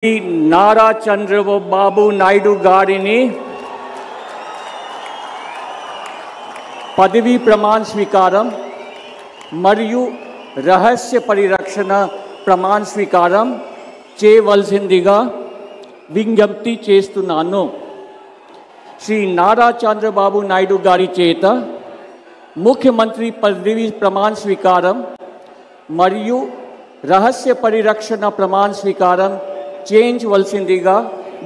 నారా చంద్రబాబు నాయుడు గారిని పదవీ ప్రమాణ స్వీకారం మరియు రహస్య పరిరక్షణ ప్రమాణ స్వీకారం చేయవలసిందిగా విజ్ఞప్తి చేస్తున్నాను. శ్రీ నారా చంద్రబాబు నాయుడు గారి చేత ముఖ్యమంత్రి పదవీ ప్రమాణ స్వీకారం మరియు రహస్య పరిరక్షణ ప్రమాణ స్వీకారం చేయించవలసిందిగా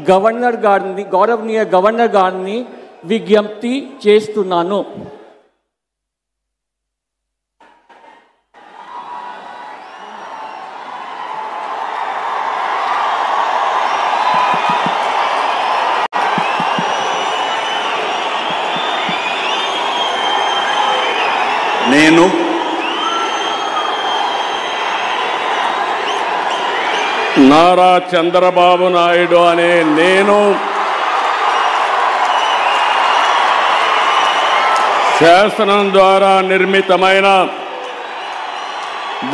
గౌరవనీయ గవర్నర్ గారిని విజ్ఞప్తి చేస్తున్నాను. నేను నారా చంద్రబాబు నాయుడు అనే నేను శాసనం ద్వారా నిర్మితమైన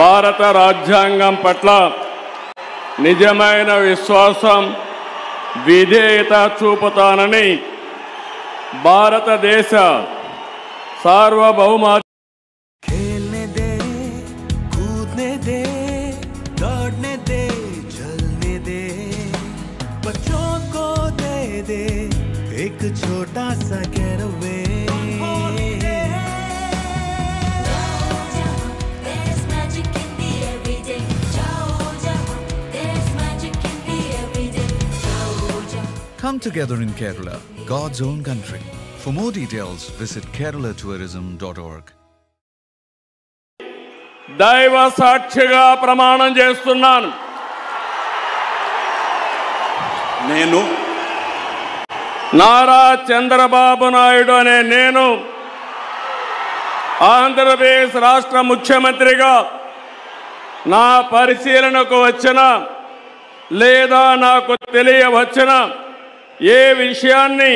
భారత రాజ్యాంగం పట్ల నిజమైన విశ్వాసం విధేయత చూపుతానని భారతదేశ సార్వభౌమ दौड़ने दे चलने दे बच्चों को दे दे एक छोटा सा getaway Come together in Kerala, God's own country. For more details, visit keralatourism.org. దైవ సాక్షిగా ప్రమాణం చేస్తున్నాను. నేను నారా చంద్రబాబు నాయుడు అనే నేను ఆంధ్రప్రదేశ్ రాష్ట్ర ముఖ్యమంత్రిగా నా పరిశీలనకు వచ్చిన లేదా నాకు తెలియవచ్చిన ఏ విషయాన్ని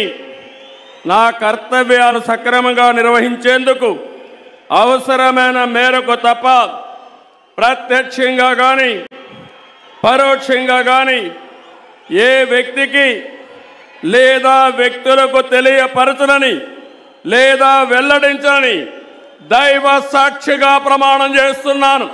నా కర్తవ్యాలు సక్రమంగా నిర్వహించేందుకు అవసరమైన మేరకు తప్ప ప్రత్యక్షంగా కానీ పరోక్షంగా కానీ ఏ వ్యక్తికి లేదా వ్యక్తులకు తెలియపరచనని లేదా వెల్లడించని దైవ సాక్షిగా ప్రమాణం చేస్తున్నాను.